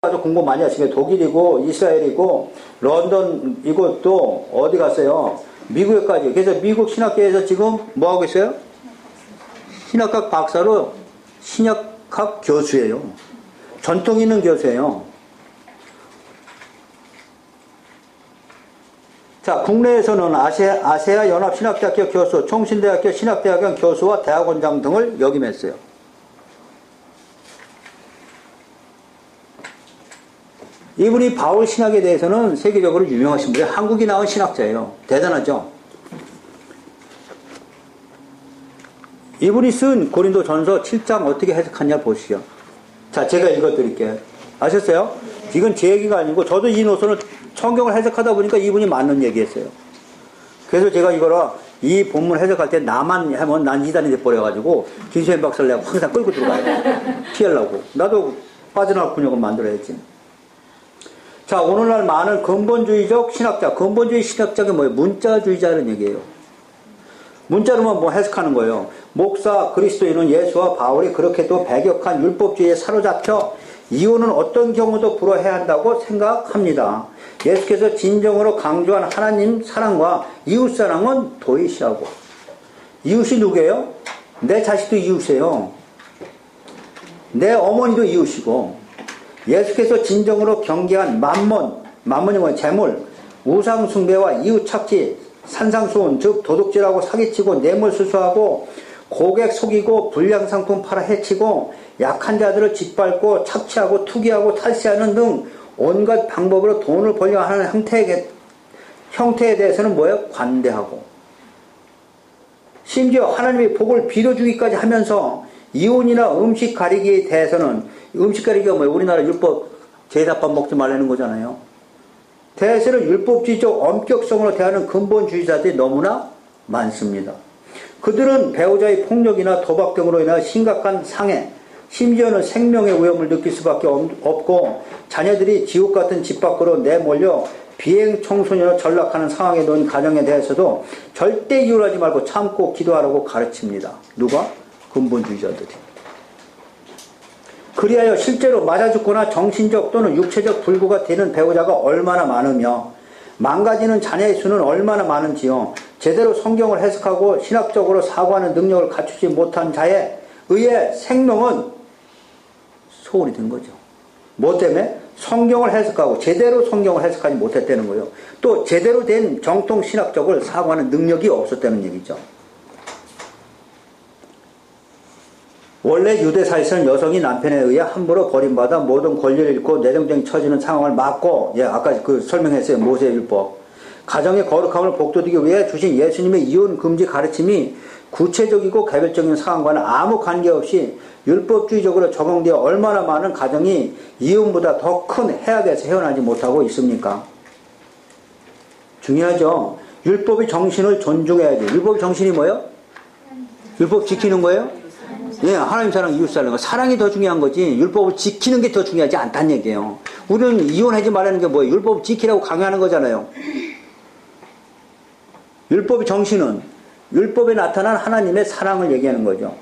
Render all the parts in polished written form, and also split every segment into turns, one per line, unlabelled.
아주 공부 많이 하시게 독일이고 이스라엘이고 런던 이곳도 어디 갔어요? 미국에까지. 그래서 미국 신학계에서 지금 뭐 하고 있어요? 신학학 박사로 신학학 교수예요. 전통 있는 교수예요. 자, 국내에서는 아세아 연합신학대학교 교수, 총신대학교 신학대학원 교수와 대학원장 등을 역임했어요. 이분이 바울 신학에 대해서는 세계적으로 유명하신 분이에요. 한국이 나온 신학자예요. 대단하죠? 이분이 쓴 고린도 전서 7장 어떻게 해석하냐 보시죠. 자, 제가 읽어드릴게요. 아셨어요? 이건 제 얘기가 아니고 저도 이 노선을 성경을 해석하다 보니까 이분이 맞는 얘기했어요. 그래서 제가 이 본문 해석할 때 나만 하면 난 이단이 돼버려가지고 김수현 박사를 내가 항상 끌고 들어가요. 피하려고. 나도 빠져나갈 근육을 만들어야지. 자, 오늘날 많은 근본주의적 신학자, 근본주의 신학자가 뭐예요? 문자주의자라는 얘기예요. 문자로만 뭐 해석하는 거예요. 목사, 그리스도인은 예수와 바울이 그렇게도 배격한 율법주의에 사로잡혀 이혼은 어떤 경우도 불허해야 한다고 생각합니다. 예수께서 진정으로 강조한 하나님 사랑과 이웃 사랑은 도이시하고. 이웃이 누구예요? 내 자식도 이웃이에요. 내 어머니도 이웃이고. 예수께서 진정으로 경계한 만몬이 뭐야? 재물, 우상숭배와 이웃착취, 산상수훈, 즉 도둑질하고 사기치고 뇌물수수하고 고객 속이고 불량상품 팔아 해치고 약한 자들을 짓밟고 착취하고 투기하고 탈세하는 등 온갖 방법으로 돈을 벌려 하는 형태에 대해서는 뭐예요? 관대하고. 심지어 하나님의 복을 빌어주기까지 하면서 이혼이나 음식 가리기에 대해서는, 음식 가리기가 뭐예요? 우리나라 율법 제사밥 먹지 말라는 거잖아요. 대해서는 율법주의적 엄격성으로 대하는 근본주의자들이 너무나 많습니다. 그들은 배우자의 폭력이나 도박 등으로 인한 심각한 상해, 심지어는 생명의 위험을 느낄 수밖에 없고 자녀들이 지옥 같은 집 밖으로 내몰려 비행 청소년으로 전락하는 상황에 놓인 가정에 대해서도 절대 이혼하지 말고 참고 기도하라고 가르칩니다. 누가? 근본주의자들이. 그리하여 실제로 맞아 죽거나 정신적 또는 육체적 불구가 되는 배우자가 얼마나 많으며 망가지는 자녀의 수는 얼마나 많은지요. 제대로 성경을 해석하고 신학적으로 사고하는 능력을 갖추지 못한 자에 의해 생명은 소홀히 된 거죠. 뭐 때문에? 성경을 해석하고 제대로 성경을 해석하지 못했다는 거예요. 또 제대로 된 정통 신학적을 사고하는 능력이 없었다는 얘기죠. 원래 유대사에서는 여성이 남편에 의해 함부로 버림받아 모든 권리를 잃고 내정적인 처지는 상황을 막고, 아까 설명했어요. 모세율법. 가정의 거룩함을 복돋이기 위해 주신 예수님의 이혼 금지 가르침이 구체적이고 개별적인 상황과는 아무 관계없이 율법주의적으로 적용되어 얼마나 많은 가정이 이혼보다 더 큰 해악에서 헤어나지 못하고 있습니까? 중요하죠. 율법의 정신을 존중해야지. 율법의 정신이 뭐예요? 율법 지키는 거예요? 하나님 사랑, 이웃 사랑. 사랑이 더 중요한 거지 율법을 지키는 게 더 중요하지 않다는 얘기예요. 우리는 이혼하지 말라는 게 뭐예요? 율법을 지키라고 강요하는 거잖아요. 율법의 정신은 율법에 나타난 하나님의 사랑을 얘기하는 거죠.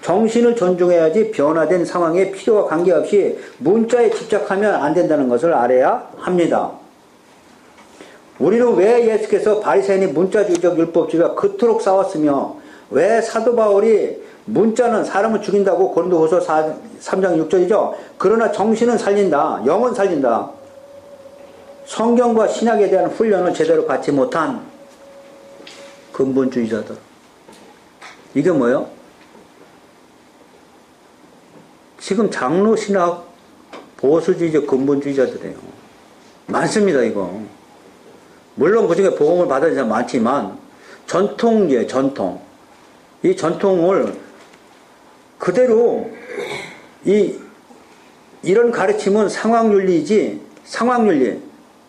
정신을 존중해야지 변화된 상황에 필요와 관계없이 문자에 집착하면 안 된다는 것을 알아야 합니다. 우리는 왜 예수께서 바리새인이 문자주의적 율법주의와 그토록 싸웠으며 왜 사도 바울이 문자는 사람을 죽인다고 고린도후서 3장 6절이죠. 그러나 정신은 살린다. 영은 살린다. 성경과 신학에 대한 훈련을 제대로 받지 못한 근본주의자들. 이게 뭐예요? 지금 장로신학 보수주의적 근본주의자들이에요. 많습니다, 이거. 물론 그 중에 복음을 받은 사람 많지만 전통이에요, 전통. 이 전통을 그대로 이런 가르침은 상황윤리이지,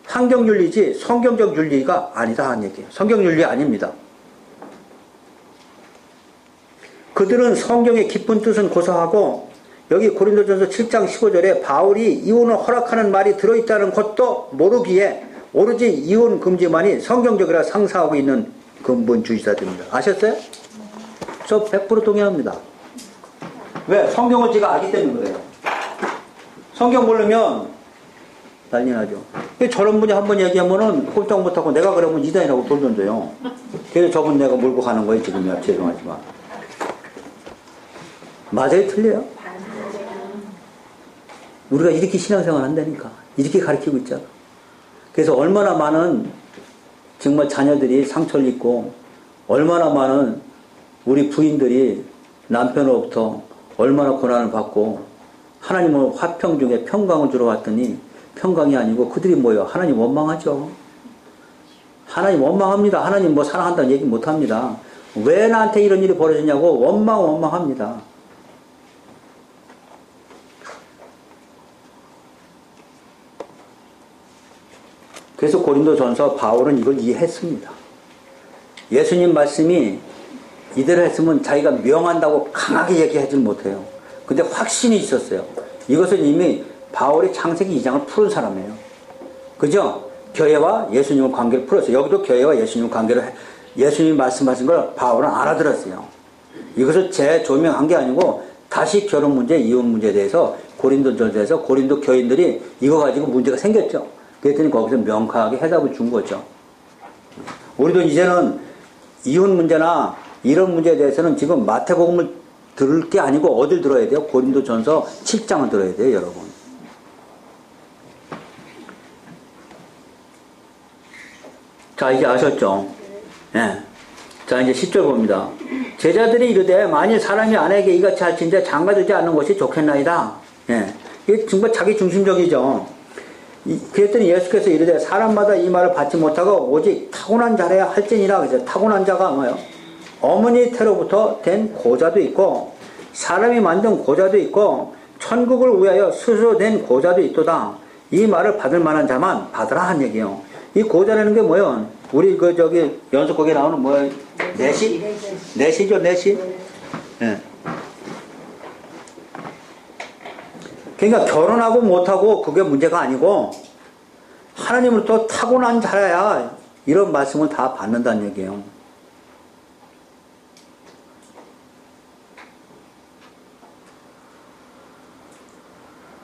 환경윤리이지 성경적 윤리가 아니다 하는 얘기예요. 성경윤리 아닙니다. 그들은 성경의 깊은 뜻은 고사하고 여기 고린도전서 7장 15절에 바울이 이혼을 허락하는 말이 들어있다는 것도 모르기에 오로지 이혼 금지만이 성경적이라 상상하고 있는 근본주의자들입니다. 아셨어요? 저 100% 동의합니다. 왜? 성경을 제가 알기 때문에 그래요. 성경 모르면 난리 나죠. 저런 분이 한 번 얘기하면은 꼼짝 못하고 내가 그러면 이단이라고 돌 던져요. 그래서 저분 내가 몰고 가는 거예요, 지금요. 죄송하지만. 맞아요, 틀려요? 우리가 이렇게 신앙생활 한다니까. 이렇게 가르치고 있잖아. 그래서 얼마나 많은 정말 자녀들이 상처를 입고 얼마나 많은 우리 부인들이 남편으로부터 얼마나 고난을 받고 하나님은 화평 중에 평강을 주러 왔더니 평강이 아니고 그들이 뭐예요? 하나님 원망하죠. 하나님 원망합니다. 하나님 뭐 사랑한다는 얘기 못합니다. 왜 나한테 이런 일이 벌어졌냐고 원망합니다. 그래서 고린도전서 바울은 이걸 이해했습니다. 예수님 말씀이 이대로 했으면 자기가 명한다고 강하게 얘기하지 못해요. 근데 확신이 있었어요. 이것은 이미 바울이 창세기 2장을 푸른 사람이에요. 그죠? 교회와 예수님의 관계를 풀었어요. 여기도 교회와 예수님의 관계를 예수님이 말씀하신 걸 바울은 알아들었어요. 이것을 재조명한 게 아니고 다시 결혼 문제, 이혼 문제에 대해서 고린도전서에서 고린도 교인들이 이거 가지고 문제가 생겼죠. 그랬더니 거기서 명확하게 해답을 준 거죠. 우리도 이제는 이혼 문제나 이런 문제에 대해서는 지금 마태복음을 들을 게 아니고 어딜 들어야 돼요? 고린도전서 7장을 들어야 돼요, 여러분. 자, 이제 아셨죠? 예. 자, 이제 10절 봅니다. 제자들이 이르되 만일 사람이 아내에게 이같이 할진대 장가들지 않는 것이 좋겠나이다. 예. 이게 정말 자기 중심적이죠. 그랬더니 예수께서 이르되 사람마다 이 말을 받지 못하고 오직 타고난 자라야 할지니라. 그죠? 타고난 자가 뭐예요? 어머니 태로부터 된 고자도 있고 사람이 만든 고자도 있고 천국을 위하여 스스로 된 고자도 있도다. 이 말을 받을 만한 자만 받으라 한 얘기예요. 이 고자라는 게 뭐예요? 우리 저기 연속곡에 나오는 뭐예요? 내시? 내시죠, 내시? 예. 그러니까 결혼하고 못하고 그게 문제가 아니고 하나님으로부터 타고난 자라야 이런 말씀을 다 받는다는 얘기예요.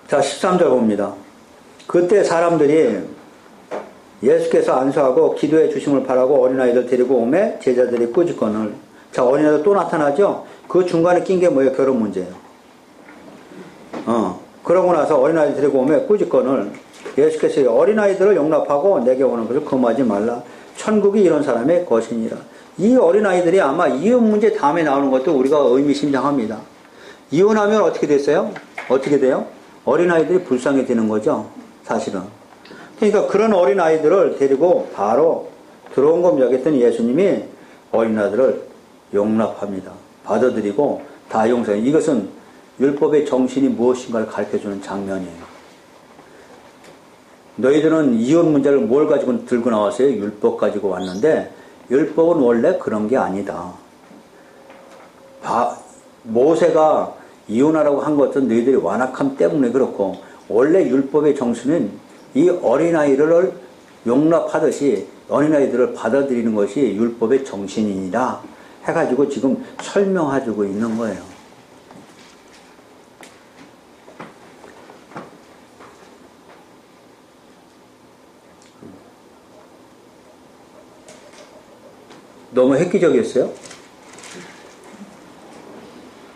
자, 13절 봅니다. 그때 사람들이 예수께서 안수하고 기도해 주심을 바라고 어린아이들 데리고 오매 제자들이 꾸짖거늘. 자, 어린아이들 또 나타나죠? 그 중간에 낀 게 뭐예요? 결혼 문제예요. 그러고 나서 어린아이들 데리고 오매 꾸짖거늘. 예수께서 어린아이들을 용납하고 내게 오는 것을 금하지 말라. 천국이 이런 사람의 것이니라. 이 어린아이들이 아마 이혼 문제 다음에 나오는 것도 우리가 의미심장합니다. 이혼하면 어떻게 됐어요? 어떻게 돼요? 어린아이들이 불쌍히 되는 거죠. 사실은. 그러니까 그런 어린아이들을 데리고 바로 들어온 겁니다. 그랬더니 예수님이 어린아이들을 용납합니다. 받아들이고 다 용서해요. 이것은 율법의 정신이 무엇인가를 가르쳐주는 장면이에요. 너희들은 이혼 문제를 뭘 가지고 들고 나왔어요? 율법 가지고 왔는데 율법은 원래 그런 게 아니다. 모세가 이혼하라고 한 것은 너희들이 완악함 때문에 그렇고 원래 율법의 정신은 이 어린아이를 용납하듯이 어린아이들을 받아들이는 것이 율법의 정신이니라 해가지고 지금 설명해주고 있는 거예요. 너무 획기적이었어요?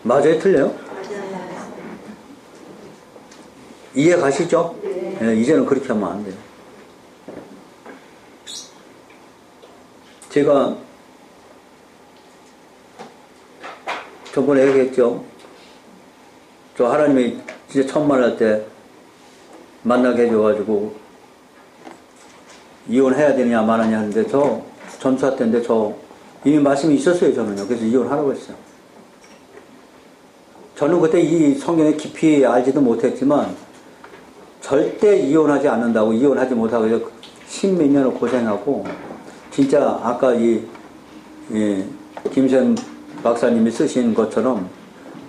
맞아요? 틀려요? 이해 가시죠? 네, 이제는 그렇게 하면 안 돼요. 제가 저번에 얘기했죠. 저 하나님이 진짜 처음 만날 때 만나게 해줘가지고 이혼해야 되느냐 말하냐 하는데 저 전사 때인데 저 이미 말씀이 있었어요. 저는요. 그래서 이혼하라고 했어요. 저는 그때 이 성경에 깊이 알지도 못했지만 절대 이혼하지 않는다고 이혼하지 못하고 십몇 년을 고생하고 진짜 아까 김선 박사님이 쓰신 것처럼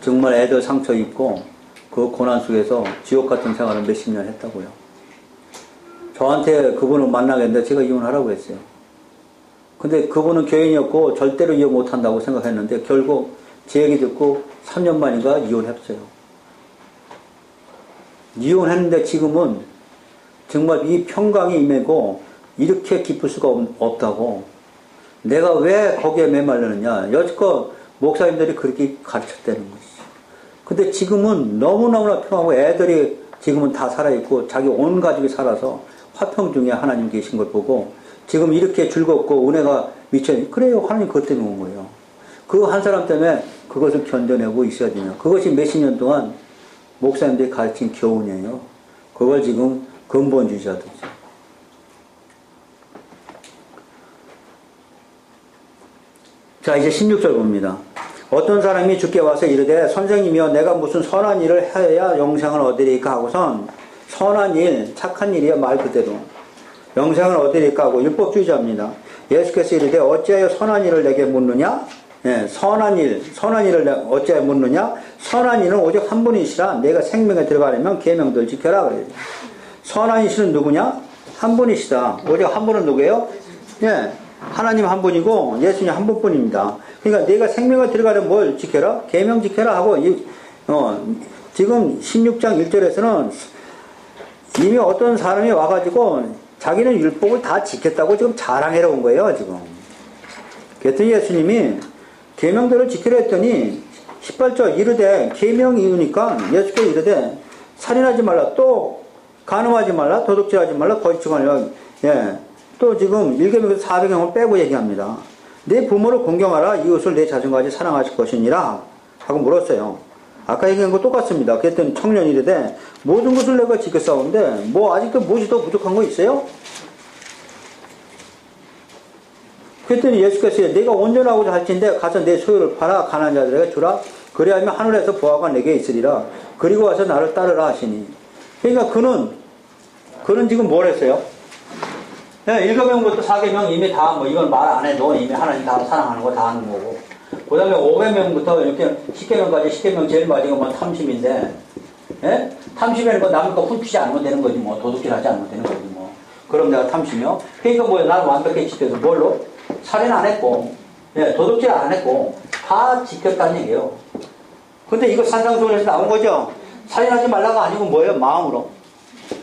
정말 애들 상처 입고 그 고난 속에서 지옥 같은 생활을 몇십 년 했다고요. 저한테 그분을 만나겠는데 제가 이혼하라고 했어요. 근데 그분은 교인이었고 절대로 이혼 못한다고 생각했는데 결국 제 얘기 듣고 3년 만인가 이혼했어요. 이혼했는데 지금은 정말 이 평강이 임하고 이렇게 기쁠 수가 없다고. 내가 왜 거기에 메말르느냐. 여지껏 목사님들이 그렇게 가르쳤다는 것이죠. 근데 지금은 너무너무나 평하고 애들이 지금은 다 살아있고 자기 온 가족이 살아서 화평 중에 하나님 계신 걸 보고 지금 이렇게 즐겁고 은혜가 미쳐. 그래요. 하나님 그것 때문에 온 거예요. 그 한 사람 때문에 그것을 견뎌내고 있어야 되냐. 그것이 몇십 년 동안 목사님들이 가르친 교훈이에요. 그걸 지금 근본주의자들이죠. 자, 이제 16절 봅니다. 어떤 사람이 주께 와서 이르되 선생님이여 내가 무슨 선한 일을 해야 영생을 얻으리까 하고선 선한 일, 착한 일이야 말 그대로 영생을 얻으리까 하고 율법주의자입니다. 예수께서 이르되 어찌하여 선한 일을 내게 묻느냐? 예, 선한 일을 어찌하여 묻느냐? 선한 일은 오직 한 분이시라. 내가 생명에 들어가려면 계명들 지켜라. 그래요. 선한 이시는 누구냐? 한 분이시다. 오직 한 분은 누구예요? 예, 하나님 한 분이고 예수님 한 분뿐입니다. 그러니까 내가 생명에 들어가려면 뭘 지켜라? 계명 지켜라 하고 지금 16장 1절에서는 이미 어떤 사람이 와가지고 자기는 율법을 다 지켰다고 지금 자랑해러 온 거예요. 지금. 그랬더니 예수님이 계명들을 지키려 했더니 18절 이르되 계명이 이유니까 예수께서 이르되 살인하지 말라, 또 간음하지 말라, 도둑질하지 말라, 거짓말하지 말라. 예. 또 지금 1계명에서 400명을 빼고 얘기합니다. 내 부모를 공경하라, 이웃을 내 자신까지 사랑하실 것이니라 하고 물었어요. 아까 얘기한 거 똑같습니다. 그랬더니 청년이 이르되 모든 것을 내가 지켰사온데 뭐 아직도 무엇이 더 부족한 거 있어요? 그랬더니 예수께서 내가 온전하고자 할진대 가서 내 소유를 팔아 가난한 자들에게 주라. 그리하면 하늘에서 보화가 내게 있으리라. 그리고 와서 나를 따르라 하시니. 그러니까 그는 지금 뭘 했어요? 1계명부터 4계명 이미 다 뭐 이건 말 안 해도 이미 하나님 다 사랑하는 거 다 하는 거고. 그 다음에 5계명부터 이렇게 10계명까지 10계명 제일 마지막은 뭐 탐심인데, 예? 탐심에는 뭐 남의 거 훔치지 않으면 되는 거지 뭐. 도둑질 하지 않으면 되는 거지 뭐. 그럼 내가 탐심이요? 그러니까 뭐야, 나는 완벽히 지켜서 뭘로? 살인 안 했고, 예, 도둑질 안 했고, 다 지켰다는 얘기예요. 근데 이거 산상수훈에서 나온 거죠? 살인하지 말라가 아니고 뭐예요? 마음으로.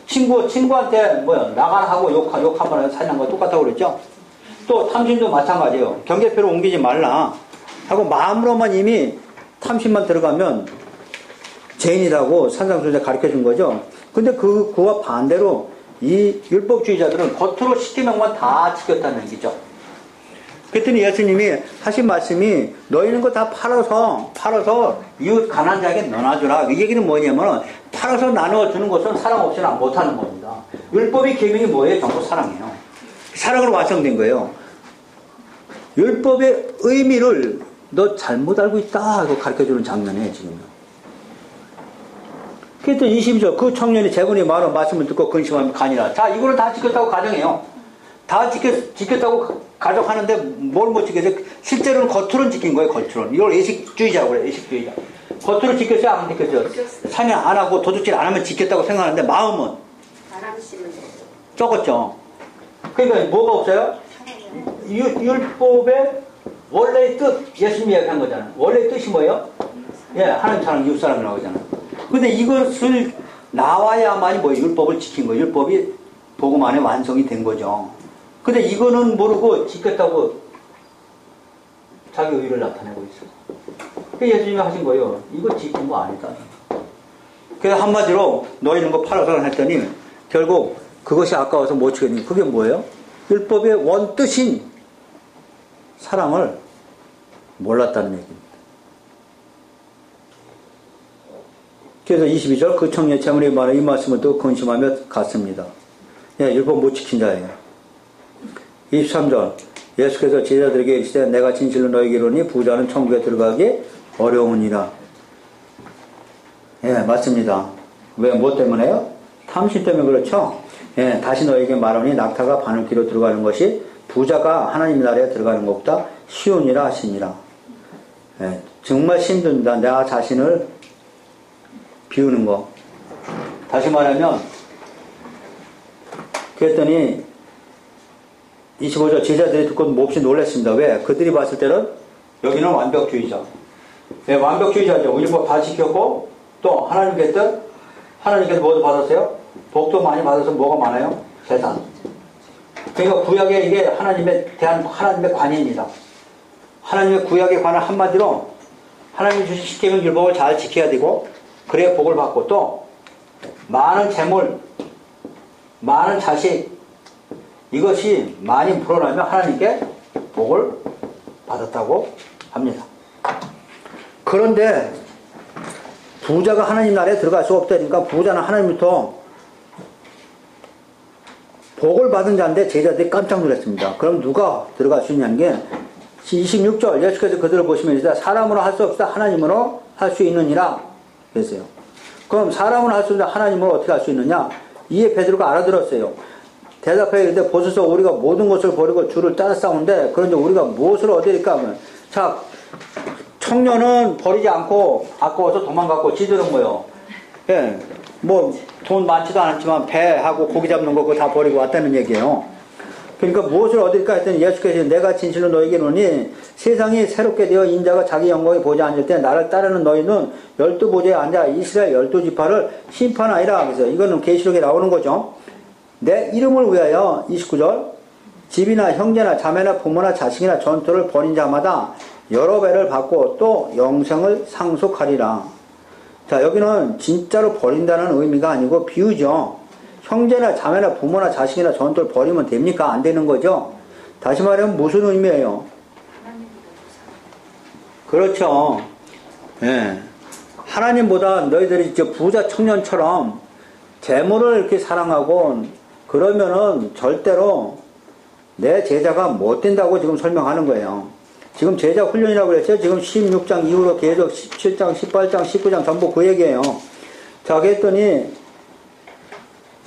친구한테 뭐야, 나가라고 욕 한번 해서 살인한 거 똑같다고 그랬죠? 또 탐심도 마찬가지예요. 경계표를 옮기지 말라 하고 마음으로만 이미 탐심만 들어가면 죄인이라고 산상수훈에 가르쳐 준 거죠. 근데 그와 반대로 이 율법주의자들은 겉으로 10계명만 다 지켰다는 얘기죠. 그랬더니 예수님이 하신 말씀이 너희는 거 다 팔아서 이웃 가난한 자에게 나눠주라. 이 얘기는 뭐냐면 팔아서 나눠주는 것은 사랑 없이는 못하는 겁니다. 율법의 계명이 뭐예요? 전부 사랑이에요. 사랑으로 완성된 거예요. 율법의 의미를 너 잘못 알고 있다 하고 가르쳐주는 장면이에요. 지금. 그랬더니 22절 그 청년이 재건이 말한 말씀을 듣고 근심하면 가니라. 자, 이거를 다 지켰다고 가정해요. 다 지켰다고 가정하는데 뭘 못 지켰어요? 실제로는 겉으로는 지킨 거예요. 겉으로는. 이걸 의식주의자라고 그래요. 의식주의자. 겉으로 지켰어요? 안 지켰어요? 사냥 안 하고 도둑질 안 하면 지켰다고 생각하는데 마음은 적었죠. 그러니까 뭐가 없어요? 율법의 원래의 뜻, 예수님이 이야기한 거잖아요. 원래의 뜻이 뭐예요? 예, 하나님 사랑, 이웃 사랑이라고 하잖아요. 근데 이것을 나와야만이 뭐예요? 율법을 지킨 거예요. 율법이 복음 안에 완성이 된 거죠. 근데 이거는 모르고 지켰다고 자기 의의를 나타내고 있어요. 그 예수님이 하신 거예요. 이거 지킨 거 아니다. 그래서 한마디로 너희는 거 팔아서 했더니 결국 그것이 아까워서 못 지켰니? 그게 뭐예요? 율법의 원뜻인 사랑을 몰랐다는 얘기입니다. 그래서 22절 그 청년 재물이 많아 이 말씀을 또 근심하며 갔습니다. 예, 율법 못 지킨 자예요. 23절 예수께서 제자들에게 이르시되 내가 진실로 너희에게 이르노니 부자는 천국에 들어가기 어려우니라. 예, 맞습니다. 왜, 뭐 때문에요? 탐심 때문에 그렇죠? 예, 다시 너희에게 말하니 낙타가 바늘귀로 들어가는 것이 부자가 하나님 나라에 들어가는 것보다 쉬우니라 하시니라. 예, 정말 힘듭니다. 나 자신을 비우는 거. 다시 말하면 그랬더니 25절 제자들이 듣고 몹시 놀랐습니다. 왜? 그들이 봤을 때는 여기는 완벽주의자. 네, 완벽주의자죠. 율법 다 지켰고 또 하나님께서 뭐도 받았어요? 복도 많이 받아서 뭐가 많아요? 재산. 그러니까 구약에 이게 하나님에 대한 하나님의 관입니다. 하나님의 구약의 관을 한마디로 하나님이 주신 십계명 율법을 잘 지켜야 되고 그래야 복을 받고 또 많은 재물, 많은 자식 이것이 많이 불어나면 하나님께 복을 받았다고 합니다. 그런데 부자가 하나님 나라에 들어갈 수 없다니까 부자는 하나님부터 복을 받은 자인데 제자들이 깜짝 놀랐습니다. 그럼 누가 들어갈 수 있냐는 게 26절 예수께서 그들을 보시면 이제 사람으로 할 수 없다 하나님으로 할 수 있느니라 그랬어요. 그럼 사람으로 할 수 없다 하나님으로 어떻게 할 수 있느냐? 이에 베드로가 알아들었어요. 대답하여 이르되 보소서 우리가 모든 것을 버리고 주를 따라 싸우는데 그런데 우리가 무엇을 얻으리까? 자, 청년은 버리지 않고 아까워서 도망갔고 지들은 뭐요? 예, 뭐 돈 많지도 않았지만 배하고 고기 잡는 거 그거 다 버리고 왔다는 얘기예요. 그러니까 무엇을 얻을까 했더니 예수께서 내가 진실로 너에게 이르노니 세상이 새롭게 되어 인자가 자기 영광에 보좌에 앉을 때 나를 따르는 너희는 12보좌에 앉아 이스라엘 12지파를 심판하리라. 그래서 이거는 계시록에 나오는 거죠. 내 이름을 위하여 29절 집이나 형제나 자매나 부모나 자식이나 전토를 벌인 자마다 여러 배를 받고 또 영생을 상속하리라. 자, 여기는 진짜로 버린다는 의미가 아니고 비유죠. 형제나 자매나 부모나 자식이나 전토를 버리면 됩니까? 안 되는 거죠. 다시 말하면 무슨 의미예요? 그렇죠. 예. 하나님보다 너희들이 이제 부자 청년처럼 재물을 이렇게 사랑하고 그러면은 절대로 내 제자가 못 된다고 지금 설명하는 거예요. 지금 제자 훈련이라고 그랬죠. 지금 16장 이후로 계속 17장, 18장, 19장 전부 그 얘기예요. 자, 그랬더니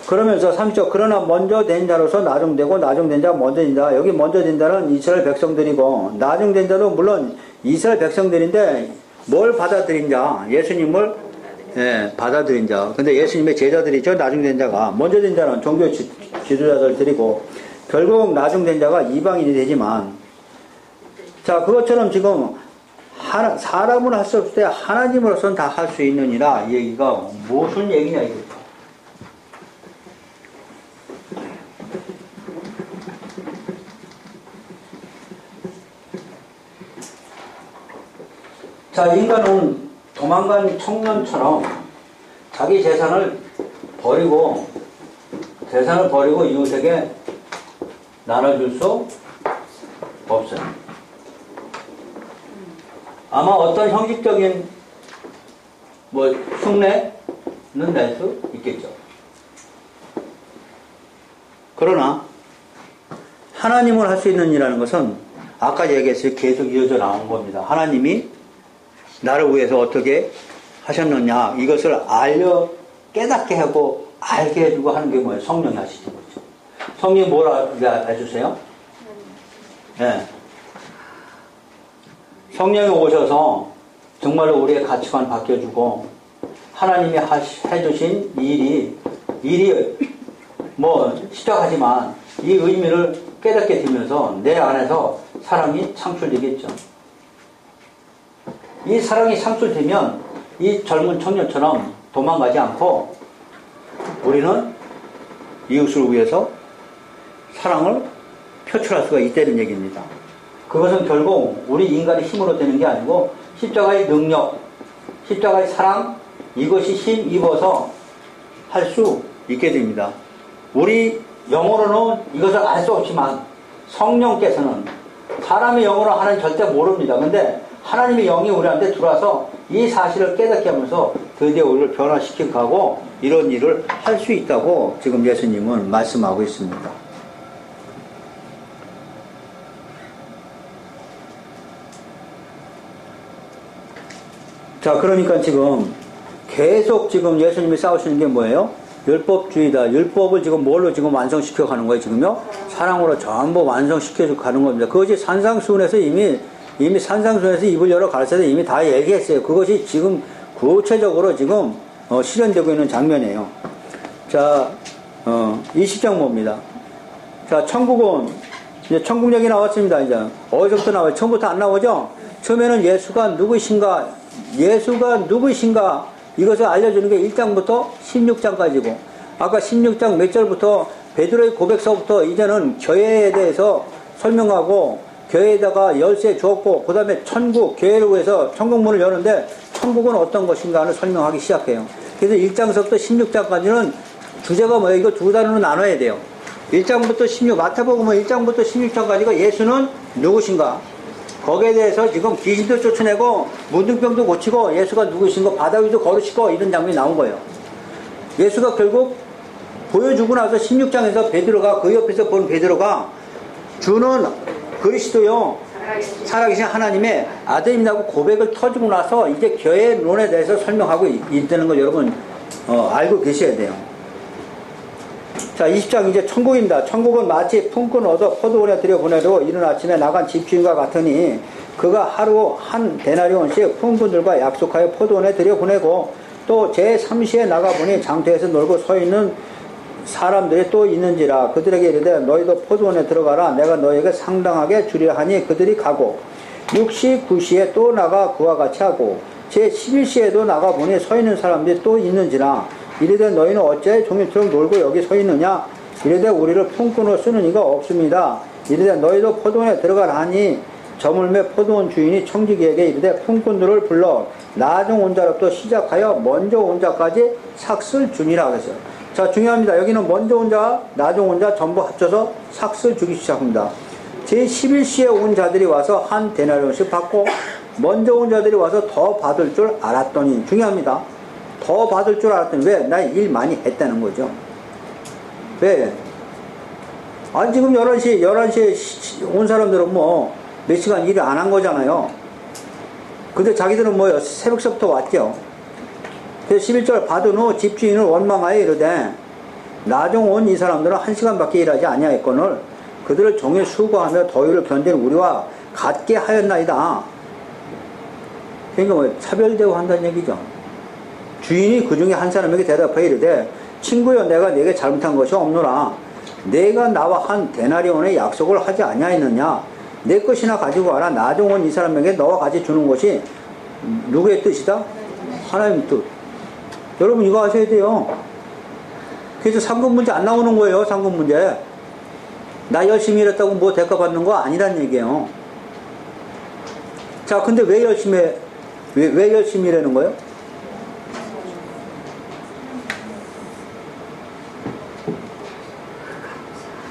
그러면서 30절 그러나 먼저 된 자로서 나중되고 나중된 자가 먼저 된다. 여기 먼저 된 자는 이스라엘 백성들이고 나중된 자도 물론 이스라엘 백성들인데 뭘 받아들인 자? 예수님을 받아들인 자. 근데 예수님의 제자들이죠. 나중된 자가. 먼저 된 자는 종교 지도자들이고 결국 나중된 자가 이방인이 되지만 자, 그것처럼 지금 사람으로 할 수 없을 때 하나님으로서는 다 할 수 있느니라. 이 얘기가 무슨 얘기냐 이거죠. 자, 인간은 도망간 청년처럼 자기 재산을 버리고 이웃에게 나눠줄 수 없어요. 아마 어떤 형식적인 흉내는 낼 수 있겠죠. 그러나 하나님을 할 수 있는 일이라는 것은 아까 얘기했어요. 계속 이어져 나온 겁니다. 하나님이 나를 위해서 어떻게 하셨느냐 이것을 깨닫게 하고 알게 해주고 하는 게 뭐예요? 성령이 하시는 거죠. 성령이 뭘 해주세요? 네. 성령이 오셔서 정말로 우리의 가치관 바뀌어주고 하나님이 해주신 일이 시작하지만 이 의미를 깨닫게 되면서 내 안에서 사랑이 창출되겠죠. 이 사랑이 창출되면 이 젊은 청년처럼 도망가지 않고 우리는 이웃을 위해서 사랑을 표출할 수가 있다는 얘기입니다. 그것은 결국 우리 인간의 힘으로 되는 게 아니고 십자가의 능력, 십자가의 사랑 이것이 힘입어서 할 수 있게 됩니다. 우리 영어로는 이것을 알 수 없지만 성령께서는 사람의 영어로 하나님 절대 모릅니다. 근데 하나님의 영이 우리한테 들어와서 이 사실을 깨닫게 하면서 드디어 우리를 변화시키고 가고 이런 일을 할 수 있다고 지금 예수님은 말씀하고 있습니다. 자, 그러니까 지금 계속 지금 예수님이 싸우시는 게 뭐예요? 율법주의다. 율법을 지금 뭘로 지금 완성시켜 가는 거예요, 지금요? 사랑으로 전부 완성시켜 가는 겁니다. 그것이 산상수훈에서 이미 산상수훈에서 입을 열어 가르쳐서 이미 다 얘기했어요. 그것이 지금 구체적으로 지금 실현되고 있는 장면이에요. 자, 20장 봅니다. 자, 천국은 이제 천국 얘기 나왔습니다. 이제 어디서부터 나와요? 처음부터 안 나오죠? 처음에는 예수가 누구신가 이것을 알려주는 게 1장부터 16장까지고 아까 16장 몇 절부터 베드로의 고백서부터 이제는 교회에 대해서 설명하고 교회에다가 열쇠 주었고 그 다음에 천국, 교회를 위해서 천국문을 여는데 천국은 어떤 것인가를 설명하기 시작해요. 그래서 1장서부터 16장까지는 주제가 뭐예요? 이거 두 단으로 나눠야 돼요. 1장부터 16, 마태복음은 1장부터 16장까지가 예수는 누구신가? 거기에 대해서 지금 귀신도 쫓아내고 문둥병도 고치고 예수가 누구신가? 바다 위도 걸으시고 이런 장면이 나온 거예요. 예수가 결국 보여주고 나서 16장에서 베드로가 그 옆에서 본 베드로가 주는 그리스도요 살아계신 하나님의 아들입니다고 고백을 터주고 나서 이제 교회론에 대해서 설명하고 있다는 걸 여러분 알고 계셔야 돼요. 자, 20장 이제 천국입니다. 천국은 마치 품꾼 얻어 포도원에 들여보내도 이른 아침에 나간 집주인과 같으니 그가 하루 한 데나리온씩 품꾼들과 약속하여 포도원에 들여보내고 또 제3시에 나가보니 장터에서 놀고 서있는 사람들이 또 있는지라 그들에게 이르되 너희도 포도원에 들어가라 내가 너희에게 상당하게 주리라 하니 그들이 가고 6시 9시에 또 나가 그와 같이 하고 제11시에도 나가보니 서있는 사람들이 또 있는지라 이르되 너희는 어찌 종일토록 놀고 여기 서있느냐 이르되 우리를 품꾼으로 쓰는 이가 없습니다 이르되 너희도 포도원에 들어가라 하니 저물매 포도원 주인이 청지기에게 이르되 품꾼들을 불러 나중 온 자로부터 시작하여 먼저 온 자까지 삭슬 주니라 그랬어요. 자, 중요합니다. 여기는 먼저 온 자, 나중 온 자 전부 합쳐서 삭슬 주기 시작합니다. 제11시에 온 자들이 와서 한 데나리온씩 받고 먼저 온 자들이 와서 더 받을 줄 알았더니 중요합니다. 더 받을 줄 알았더니 왜? 나 일 많이 했다는 거죠. 왜? 아니 지금 11시에 온 사람들은 뭐 몇 시간 일을 안 한 거잖아요. 근데 자기들은 뭐요? 새벽서부터 왔죠. 그래서 11절 받은 후 집주인을 원망하여 이르되 나중 온 이 사람들은 1시간밖에 일하지 아니하였거늘 그들을 종일 수고하며 더위를 견디는 우리와 같게 하였나이다. 그러니까 뭐 차별 대우한다는 얘기죠. 주인이 그 중에 한 사람에게 대답하여 이르되 친구여 내가 네게 잘못한 것이 없노라. 내가 나와 한 데나리온의 약속을 하지 아니하였느냐. 내 것이나 가지고 와라. 나중 온 이 사람에게 너와 같이 주는 것이 누구의 뜻이다? 하나님의 뜻. 여러분 이거 아셔야 돼요. 그래서 상급 문제 안 나오는 거예요. 상급 문제. 나 열심히 일했다고 뭐 대가 받는 거 아니란 얘기예요. 자, 근데 왜 열심히 일하는 거예요?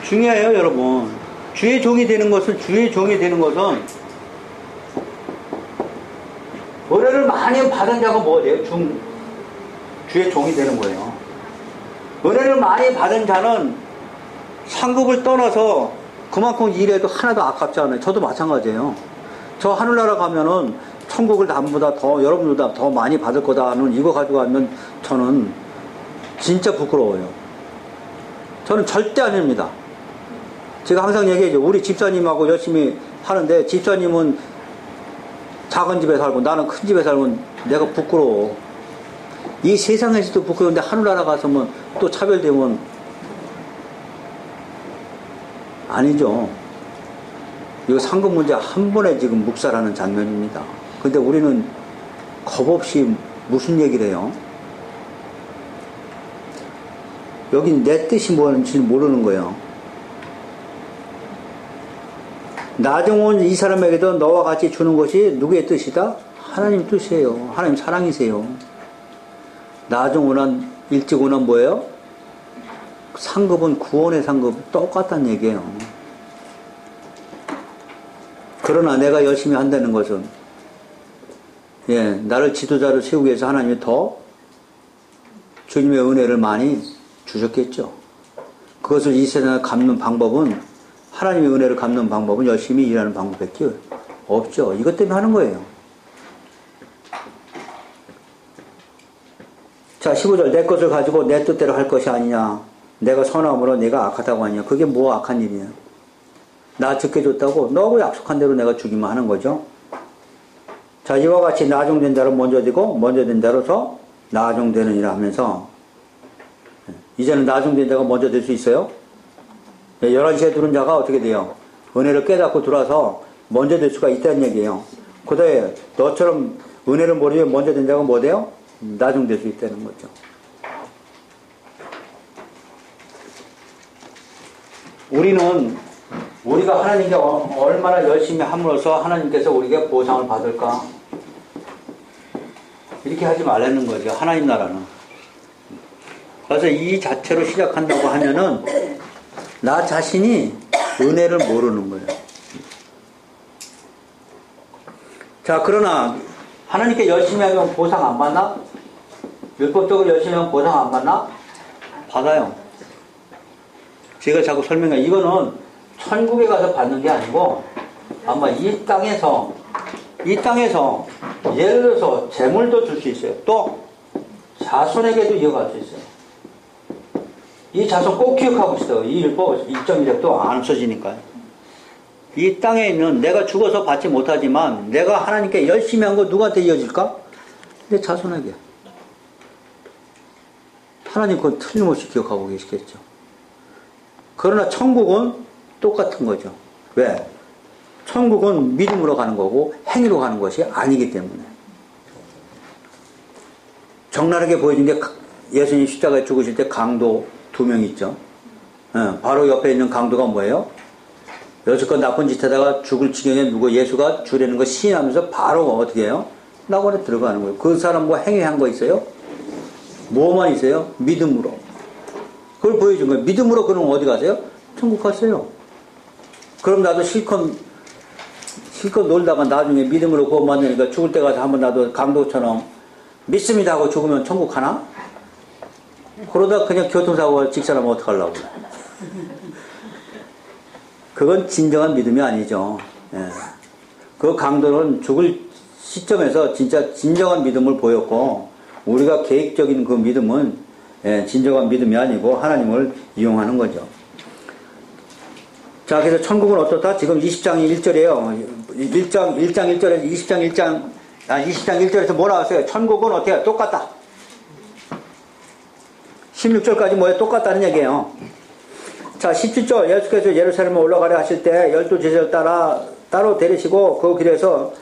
중요해요, 여러분. 주의 종이 되는 것은 은혜를 많이 받은 자가 뭐예요? 주의 종이 되는 거예요. 은혜를 많이 받은 자는 상급을 떠나서 그만큼 일해도 하나도 아깝지 않아요. 저도 마찬가지예요. 저 하늘나라 가면은 천국을 남보다 더 여러분보다 더 많이 받을 거다는 이거 가지고 가면 저는 진짜 부끄러워요. 저는 절대 아닙니다. 제가 항상 얘기하죠. 우리 집사님하고 열심히 하는데 집사님은 작은 집에 살고 나는 큰 집에 살면 내가 부끄러워. 이 세상에서도 부끄러운데 하늘나라 가서면 또 차별되면 아니죠. 이거 상급 문제 한 번에 지금 묵살하는 장면입니다. 근데 우리는 겁없이 무슨 얘기를 해요? 여긴 내 뜻이 뭔지 모르는 거예요. 나중 온 이 사람에게도 너와 같이 주는 것이 누구의 뜻이다? 하나님 뜻이에요. 하나님 사랑이세요. 나중 오난 일찍 오난 뭐예요? 상급은 구원의 상급 똑같다는 얘기예요. 그러나 내가 열심히 한다는 것은 나를 지도자로 세우기 위해서 하나님이 더 주님의 은혜를 많이 주셨겠죠. 그것을 이 세상에 갚는 방법은 하나님의 은혜를 갚는 방법은 열심히 일하는 방법밖에 없죠. 이것 때문에 하는 거예요. 자, 15절 내 것을 가지고 내 뜻대로 할 것이 아니냐. 내가 선함으로 내가 악하다고 하냐. 그게 뭐 악한 일이냐. 나 적게 줬다고 너하고 약속한 대로 내가 주기만 하는 거죠. 자, 이와 같이 나중된 자로 먼저 되고 먼저 된 자로서 나중되느니라 하면서 이제는 나중된 자가 먼저 될 수 있어요? 11시에 들은 자가 어떻게 돼요? 은혜를 깨닫고 들어와서 먼저 될 수가 있다는 얘기예요. 그 다음에 너처럼 은혜를 모르면 먼저 된 자가 뭐 돼요? 나중될 수 있다는 거죠. 우리가 하나님께 얼마나 열심히 함으로써 하나님께서 우리에게 보상을 받을까? 이렇게 하지 말라는 거죠. 하나님 나라는. 그래서 이 자체로 시작한다고 하면은 나 자신이 은혜를 모르는 거예요. 자, 그러나 하나님께 열심히 하면 보상 안 받나? 율법적으로 열심히 하면 보상 안 받나? 받아요. 제가 자꾸 설명해요. 이거는 천국에 가서 받는 게 아니고 아마 이 땅에서 예를 들어서 재물도 줄 수 있어요. 또 자손에게도 이어갈 수 있어요. 이 자손 꼭 기억하고 있어요. 이 율법 2.1획도 안 없어지니까요. 이 땅에 있는 내가 죽어서 받지 못하지만 내가 하나님께 열심히 한 거 누구한테 이어질까? 내 자손에게. 하나님 그건 틀림없이 기억하고 계시겠죠. 그러나 천국은 똑같은 거죠. 왜? 천국은 믿음으로 가는 거고 행위로 가는 것이 아니기 때문에. 적나라하게 보여준 게 예수님 십자가에 죽으실 때 강도 2명 있죠. 바로 옆에 있는 강도가 뭐예요? 여태껏 나쁜 짓 하다가 죽을 지경에 누구 예수가 주라는 거 시인하면서 바로 어떻게 해요? 낙원에 들어가는 거예요. 그 사람 뭐 행위한 거 있어요? 뭐만 있어요? 믿음으로. 그걸 보여준 거예요. 믿음으로 그럼 어디 가세요? 천국 가세요. 그럼 나도 실컷 놀다가 나중에 믿음으로 구원받으니까 죽을 때 가서 한번 나도 강도처럼 믿습니다 하고 죽으면 천국 가나? 그러다 그냥 교통사고가 직사하면 어떡하려고. 그건 진정한 믿음이 아니죠. 예. 그 강도는 죽을 시점에서 진짜 진정한 믿음을 보였고, 우리가 계획적인 그 믿음은 진정한 믿음이 아니고 하나님을 이용하는 거죠. 자, 그래서 천국은 어떻다? 지금 20장 1절이에요. 1장 1절에서 20장 1절에서 뭐라 하세요? 천국은 어떻게 해요? 똑같다. 16절까지 뭐예요? 똑같다는 얘기예요. 자, 17절 예수께서 예루살렘에 올라가려 하실 때 12제자를 따로 데리시고 그 길에서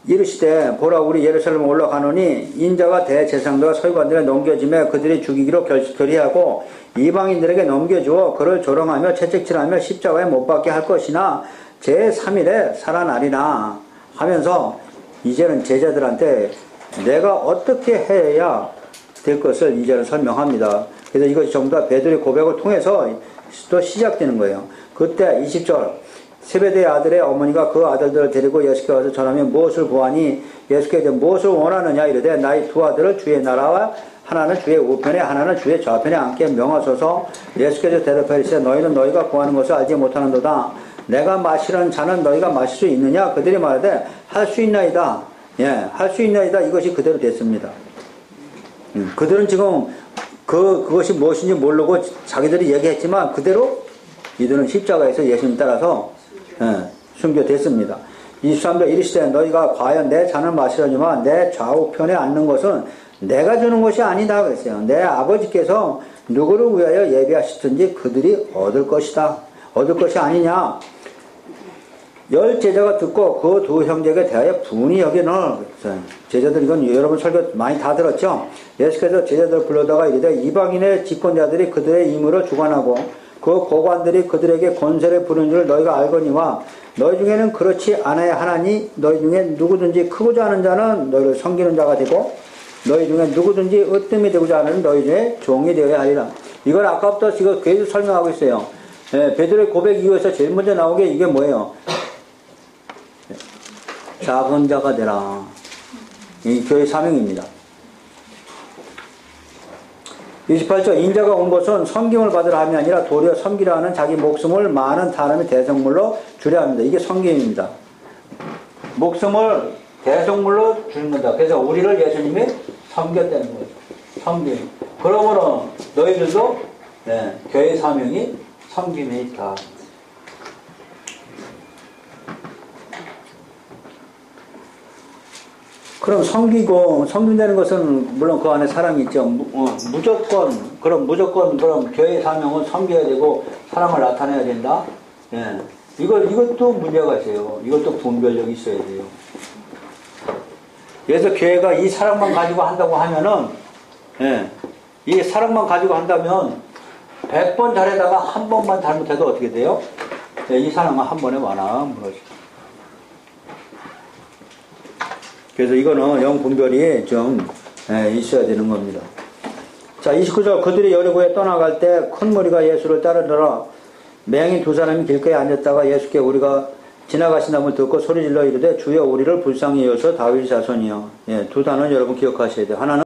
이르시되 보라 우리 예루살렘에 올라가노니 인자가 대제사장들과 서기관들에 넘겨짐에 그들이 죽이기로 결의하고 이방인들에게 넘겨주어 그를 조롱하며 채찍질하며 십자가에 못 박게 할 것이나 제3일에 살아나리라 하면서 이제는 제자들한테 내가 어떻게 해야 될 것을 이제는 설명합니다. 그래서 이것이 전부 다 베드로의 고백을 통해서 또 시작되는 거예요. 그때 20절 세베대의 아들의 어머니가 그 아들들을 데리고 예수께 와서 전하면 무엇을 구하니 예수께 무엇을 원하느냐 이르되 나의 2 아들을 주의 나라와 하나는 주의 우편에 하나는 주의 좌편에 앉게 명하소서. 예수께서 대답하여 이르시되 너희는 너희가 구하는 것을 알지 못하는도다. 내가 마시는 잔은 너희가 마실 수 있느냐? 그들이 말하되 할 수 있나이다. 예, 할 수 있나이다. 이것이 그대로 됐습니다. 그들은 지금 그것이 무엇인지 모르고 자기들이 얘기했지만 그대로 이들은 십자가에서 예수님 따라서 순교됐습니다. 23절 이르시되 너희가 과연 내 잔을 마시려니와 내 좌우편에 앉는 것은 내가 주는 것이 아니다 그랬어요. 내 아버지께서 누구를 위하여 예비하시든지 그들이 얻을 것이다. 얻을 것이 아니냐. 10 제자가 듣고 그 2 형제에게 대하여 분이 여기는 제자들 이건 여러분 설교 많이 다 들었죠. 예수께서 제자들을 불러다가 이르되 이방인의 집권자들이 그들의 임으로 주관하고 그 고관들이 그들에게 권세를 부르는 줄 너희가 알거니와 너희 중에는 그렇지 않아야 하나니 너희 중에 누구든지 크고자 하는 자는 너희를 섬기는 자가 되고 너희 중에 누구든지 으뜸이 되고자 하는 너희 중에 종이 되어야 하리라. 이걸 아까부터 지금 계속 설명하고 있어요. 베드로의 고백 이후에서 제일 먼저 나온 게 이게 뭐예요? 작은 자가 되라. 이 교회 사명입니다. 28절 인자가 온 것은 섬김을 받으라 함이 아니라 도리어 섬기라 하는 자기 목숨을 많은 사람의 대성물로 주려 합니다. 이게 섬김입니다. 목숨을 대성물로 주는다. 그래서 우리를 예수님이 섬겼다는 거죠. 섬김. 그러므로 너희들도 교회 사명이 섬김에 있다. 그럼 섬긴다는 것은 물론 그 안에 사랑이 있죠. 무조건 그럼 교회 사명은 섬겨야 되고 사랑을 나타내야 된다. 예. 이것도 문제가 있어요. 이것도 분별력이 있어야 돼요. 그래서 교회가 이 사랑만 가지고 한다고 하면은, 이 사랑만 가지고 한다면 100번 잘하다가 한 번만 잘못해도 어떻게 돼요? 네, 이 사람은 한 번에 완화 무너져. 그래서 이거는 영분별이 좀 있어야 되는 겁니다. 자, 29절 그들이 여리고에 떠나갈 때 큰 무리가 예수를 따르더라. 맹인 두 사람이 길가에 앉았다가 예수께 우리가 지나가신다고 듣고 소리질러 이르되 주여 우리를 불쌍히 여서 다윗 자손이여. 두 단어는 여러분 기억하셔야 돼요. 하나는